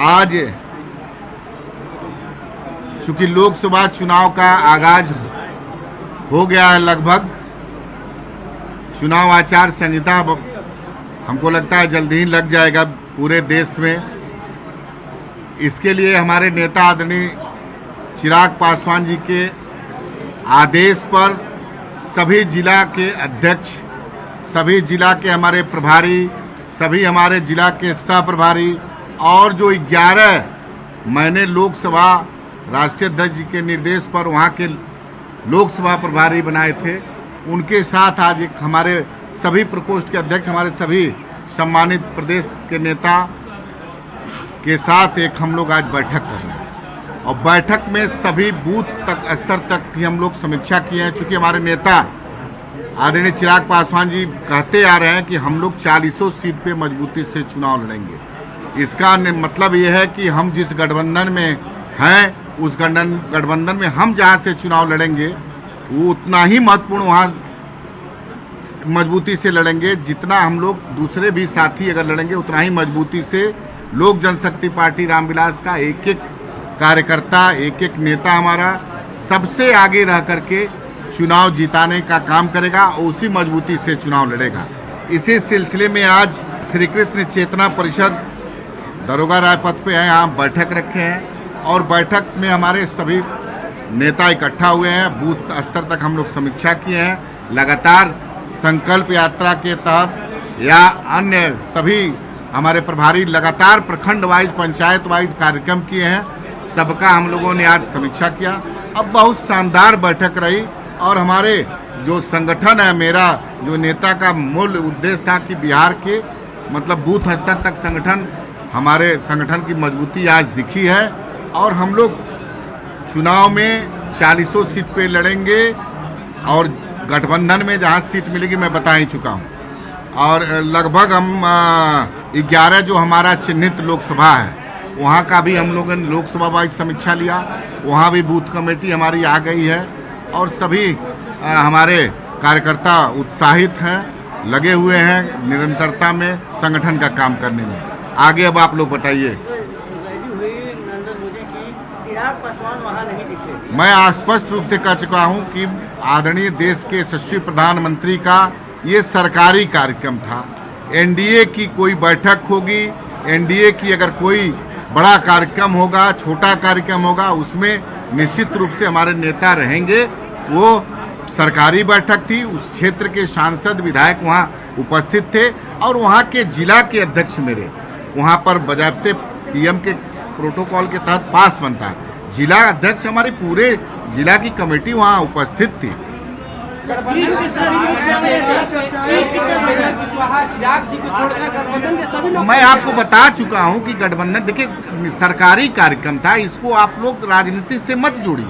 आज चूंकि लोकसभा चुनाव का आगाज हो गया है, लगभग चुनाव आचार संहिता हमको लगता है जल्द ही लग जाएगा पूरे देश में। इसके लिए हमारे नेता आदरणीय चिराग पासवान जी के आदेश पर सभी जिला के अध्यक्ष, सभी जिला के हमारे प्रभारी, सभी हमारे जिला के सह प्रभारी और जो 11 मैंने लोकसभा राष्ट्रीय अध्यक्ष जी के निर्देश पर वहाँ के लोकसभा प्रभारी बनाए थे, उनके साथ आज एक हमारे सभी प्रकोष्ठ के अध्यक्ष, हमारे सभी सम्मानित प्रदेश के नेता के साथ एक हम लोग आज बैठक कर रहे हैं। और बैठक में सभी बूथ तक स्तर तक की हम लोग समीक्षा किए हैं। चूँकि हमारे नेता आदरणीय चिराग पासवान जी कहते आ रहे हैं कि हम लोग 40 सीट पे मजबूती से चुनाव लड़ेंगे। इसका मतलब ये है कि हम जिस गठबंधन में हैं उस गठबंधन में हम जहाँ से चुनाव लड़ेंगे वो उतना ही महत्वपूर्ण वहाँ मजबूती से लड़ेंगे जितना हम लोग दूसरे भी साथी अगर लड़ेंगे उतना ही मजबूती से लोक जनशक्ति पार्टी रामविलास का एक एक कार्यकर्ता, एक एक नेता हमारा सबसे आगे रह करके चुनाव जिताने का काम करेगा और उसी मजबूती से चुनाव लड़ेगा। इसी सिलसिले में आज श्री कृष्ण चेतना परिषद दरोगा रायपथ पे है, यहाँ बैठक रखे हैं और बैठक में हमारे सभी नेता इकट्ठा हुए हैं। बूथ स्तर तक हम लोग समीक्षा किए हैं। लगातार संकल्प यात्रा के तहत या अन्य सभी हमारे प्रभारी लगातार प्रखंड वाइज, पंचायत वाइज कार्यक्रम किए हैं। सबका हम लोगों ने आज समीक्षा किया। अब बहुत शानदार बैठक रही और हमारे जो संगठन है, मेरा जो नेता का मूल उद्देश्य था कि बिहार के मतलब बूथ स्तर तक संगठन, हमारे संगठन की मजबूती आज दिखी है और हम लोग चुनाव में 40 सीट पे लड़ेंगे और गठबंधन में जहां सीट मिलेगी मैं बता ही चुका हूं। और लगभग हम 11 जो हमारा चिन्हित लोकसभा है वहां का भी हम लोगों ने लोकसभा वाइज समीक्षा लिया। वहां भी बूथ कमेटी हमारी आ गई है और सभी हमारे कार्यकर्ता उत्साहित हैं, लगे हुए हैं निरंतरता में संगठन का काम करने में। आगे अब आप लोग बताइए। मैं स्पष्ट रूप से कह चुका हूं कि आदरणीय देश के यशस्वी प्रधानमंत्री का ये सरकारी कार्यक्रम था। एनडीए की कोई बैठक होगी, एनडीए की अगर कोई बड़ा कार्यक्रम होगा, छोटा कार्यक्रम होगा, उसमें निश्चित रूप से हमारे नेता रहेंगे। वो सरकारी बैठक थी, उस क्षेत्र के सांसद विधायक वहाँ उपस्थित थे और वहाँ के जिला के अध्यक्ष मेरे वहाँ पर बजाबते पीएम के प्रोटोकॉल के तहत पास बनता है। जिला अध्यक्ष हमारे पूरे जिला की कमेटी वहाँ उपस्थित थी। मैं आपको बता चुका हूं कि गठबंधन, देखिए सरकारी कार्यक्रम था, इसको आप लोग राजनीति से मत जोड़िए।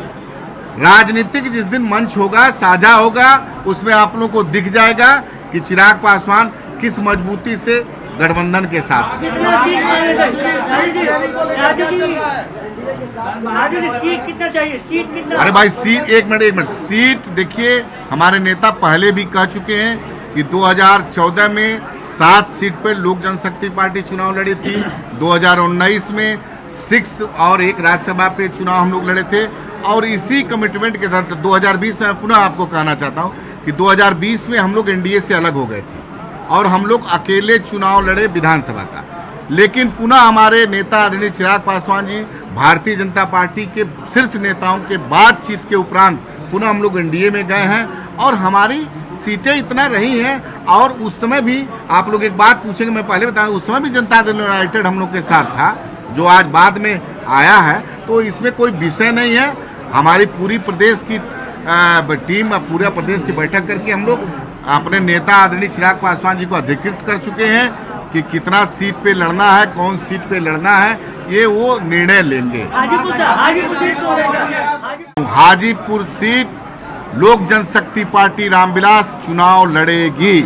राजनीतिक जिस दिन मंच होगा, साझा होगा, उसमें आप लोगों को दिख जाएगा कि चिराग पासवान किस मजबूती से गठबंधन के साथ। अरे भाई सीट, एक मिनट, सीट देखिए हमारे नेता पहले भी कह चुके हैं कि 2014 में 7 सीट पर लोक जनशक्ति पार्टी चुनाव लड़ी थी। 2019 में 6 और 1 राज्यसभा पे चुनाव हम लोग लड़े थे और इसी कमिटमेंट के तहत 2020 में पुनः आपको कहना चाहता हूँ कि 2020 में हम लोग एनडीए से अलग हो गए थे और हम लोग अकेले चुनाव लड़े विधानसभा का। लेकिन पुनः हमारे नेता आदरणीय चिराग पासवान जी भारतीय जनता पार्टी के शीर्ष नेताओं के बातचीत के उपरांत पुनः हम लोग एनडीए में गए हैं और हमारी सीटें इतना रही हैं। और उस समय भी आप लोग एक बात पूछेंगे, मैं पहले बताऊं, उस समय भी जनता दल यूनाइटेड हम लोग के साथ था, जो आज बाद में आया है। तो इसमें कोई विषय नहीं है। हमारी पूरी प्रदेश की टीम, पूरा प्रदेश की बैठक करके हम लोग अपने नेता आदरणीय चिराग पासवान जी को अधिकृत कर चुके हैं कि कितना सीट पे लड़ना है, कौन सीट पे लड़ना है, ये वो निर्णय लेंगे। हाजीपुर सीट लोक जनशक्ति पार्टी रामविलास चुनाव लड़ेगी।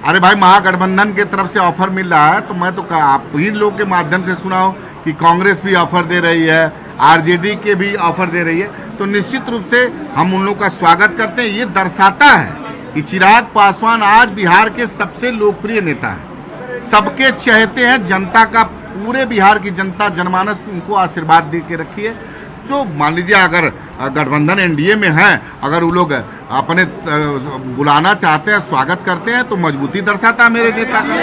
अरे भाई, महागठबंधन के तरफ से ऑफर मिल रहा है तो मैं तो आप ही लोग के माध्यम से सुना हूं कि कांग्रेस भी ऑफर दे रही है, आरजेडी के भी ऑफर दे रही है। तो निश्चित रूप से हम उन लोगों का स्वागत करते हैं। ये दर्शाता है कि चिराग पासवान आज बिहार के सबसे लोकप्रिय नेता हैं। सबके चहेते हैं, जनता का, पूरे बिहार की जनता जनमानस उनको आशीर्वाद दे के रखी है। तो मान लीजिए अगर गठबंधन एनडीए में है, अगर वो लोग अपने बुलाना चाहते हैं, स्वागत करते हैं, तो मजबूती दर्शाता है मेरे नेता का।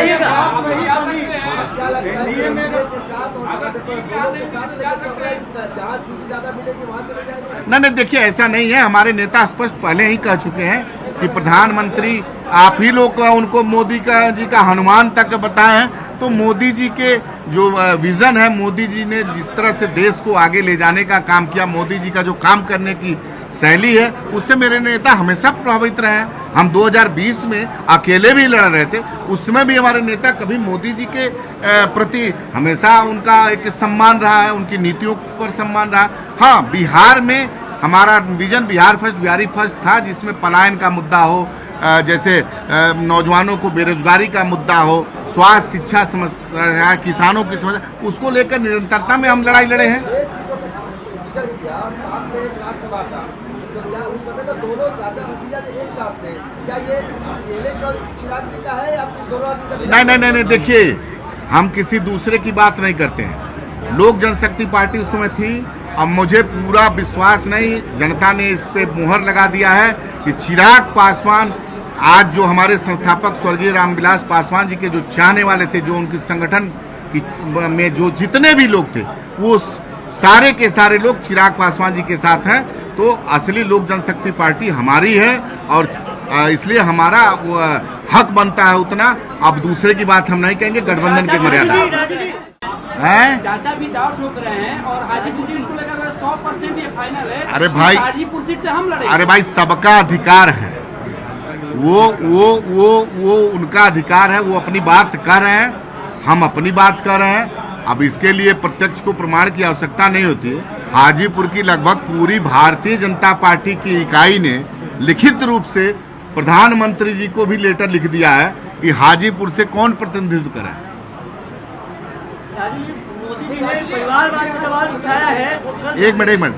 नहीं, देखिए ऐसा नहीं है। हमारे नेता स्पष्ट पहले ही कह चुके हैं कि प्रधानमंत्री आप ही लोग उनको मोदी जी का हनुमान तक बताए हैं। तो मोदी जी के जो विजन है, मोदी जी ने जिस तरह से देश को आगे ले जाने का काम किया, मोदी जी का जो काम करने की शैली है, उससे मेरे नेता हमेशा प्रभावित रहे हैं। हम 2020 में अकेले भी लड़ रहे थे, उसमें भी हमारे नेता कभी मोदी जी के प्रति हमेशा उनका एक सम्मान रहा है, उनकी नीतियों पर सम्मान रहा। हाँ, बिहार में हमारा vision Bihar first, Bihari first था, जिसमें पलायन का मुद्दा हो, जैसे नौजवानों को बेरोजगारी का मुद्दा हो, स्वास्थ्य, शिक्षा समस्या, किसानों की समस्या, उसको लेकर निरंतरता में हम लड़ाई लड़े हैं। नहीं, देखिए हम किसी दूसरे की बात नहीं करते हैं। लोक जनशक्ति पार्टी उस समय थी। अब मुझे पूरा विश्वास नहीं, जनता ने इस पे मुहर लगा दिया है कि चिराग पासवान, आज जो हमारे संस्थापक स्वर्गीय रामविलास पासवान जी के जो चाहने वाले थे, जो उनके संगठन में जो जितने भी लोग थे, वो सारे के सारे लोग चिराग पासवान जी के साथ हैं। तो असली लोक जनशक्ति पार्टी हमारी है और इसलिए हमारा हक बनता है उतना। अब दूसरे की बात हम नहीं कहेंगे, गठबंधन की मर्यादा है। चाचा भी दाव ठोक रहे हैं और हाजीपुर सीट को लेकर 100% ये फाइनल है। अरे भाई, हाजीपुर सीट से हम लड़ेंगे। अरे भाई, सबका अधिकार है, वो उनका अधिकार है, वो अपनी बात कर रहे हैं, हम अपनी बात कर रहे हैं। अब इसके लिए प्रत्यक्ष को प्रमाण की आवश्यकता नहीं होती है। हाजीपुर की लगभग पूरी भारतीय जनता पार्टी की इकाई ने लिखित रूप से प्रधानमंत्री जी को भी लेटर लिख दिया है कि हाजीपुर से कौन प्रतिनिधित्व करे। मोदी जी ने परिवारवाद का सवाल उठाया है। एक मिनट,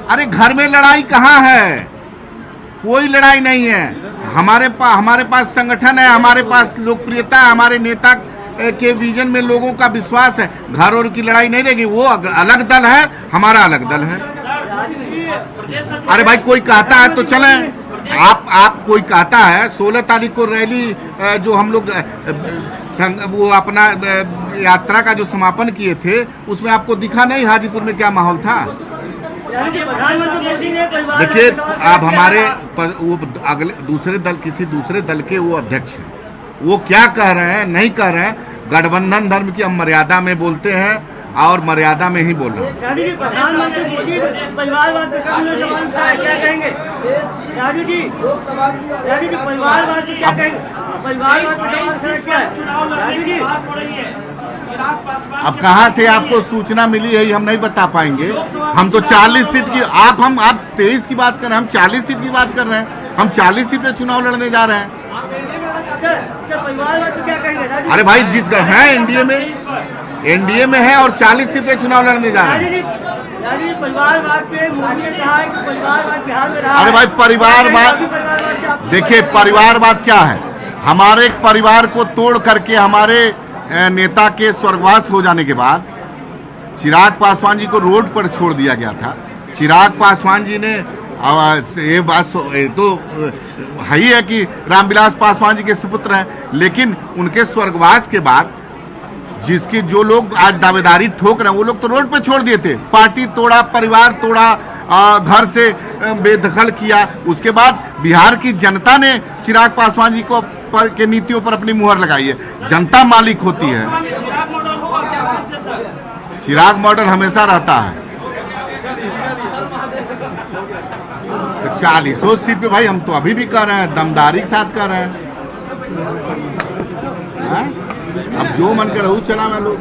अरे घर में लड़ाई कहाँ है? कोई लड़ाई नहीं है। हमारे पास संगठन है, हमारे पास लोकप्रियता है, हमारे नेता के विजन में लोगों का विश्वास है। घर और की लड़ाई नहीं रहेगी। वो अलग दल है, हमारा अलग दल है। अरे भाई, कोई कहता है तो चले। आप कोई कहता है 16 तारीख को रैली जो हम लोग वो अपना यात्रा का जो समापन किए थे, उसमें आपको दिखा नहीं हाजीपुर में क्या माहौल था? देखिए, आप हमारे वो अगले दूसरे दल, किसी दूसरे दल के वो अध्यक्ष हैं, वो क्या कह रहे हैं, नहीं कह रहे हैं। गठबंधन धर्म की हम मर्यादा में बोलते हैं और मर्यादा में ही बोल रहे हैं। प्रधानमंत्री मोदी परिवारवाद क्या कहेंगे? राजू जी, परिवारवाद क्या कहेंगे? अब कहाँ से आपको सूचना मिली है, हम नहीं बता पाएंगे। हम तो 40 सीट की, आप 23 की बात कर रहे हैं, हम 40 सीट की बात कर रहे हैं। हम 40 सीट पे चुनाव लड़ने जा रहे हैं। अरे भाई, जिस है एनडीए में है और 40 सीट पे चुनाव लड़ने जा रहे हैं। अरे भाई, परिवारवाद, देखिए परिवारवाद क्या है? हमारे परिवार को तोड़ करके हमारे नेता के स्वर्गवास हो जाने के बाद चिराग पासवान जी को रोड पर छोड़ दिया गया था। चिराग पासवान जी ने ये बात तो है ही है कि रामविलास पासवान जी के सुपुत्र हैं, लेकिन उनके स्वर्गवास के बाद जिसकी जो लोग आज दावेदारी ठोक रहे हैं, वो लोग तो रोड पे छोड़ दिए थे। पार्टी तोड़ा, परिवार तोड़ा, घर से बेदखल किया। उसके बाद बिहार की जनता ने चिराग पासवान जी को के नीतियों पर अपनी मुहर लगाई है। जनता मालिक होती है। चिराग मॉडल हमेशा रहता है। तो 40 सीट पे भाई हम तो अभी भी कर रहे हैं, दमदारी के साथ कर रहे हैं। अब जो मन कर चला मैं लोग।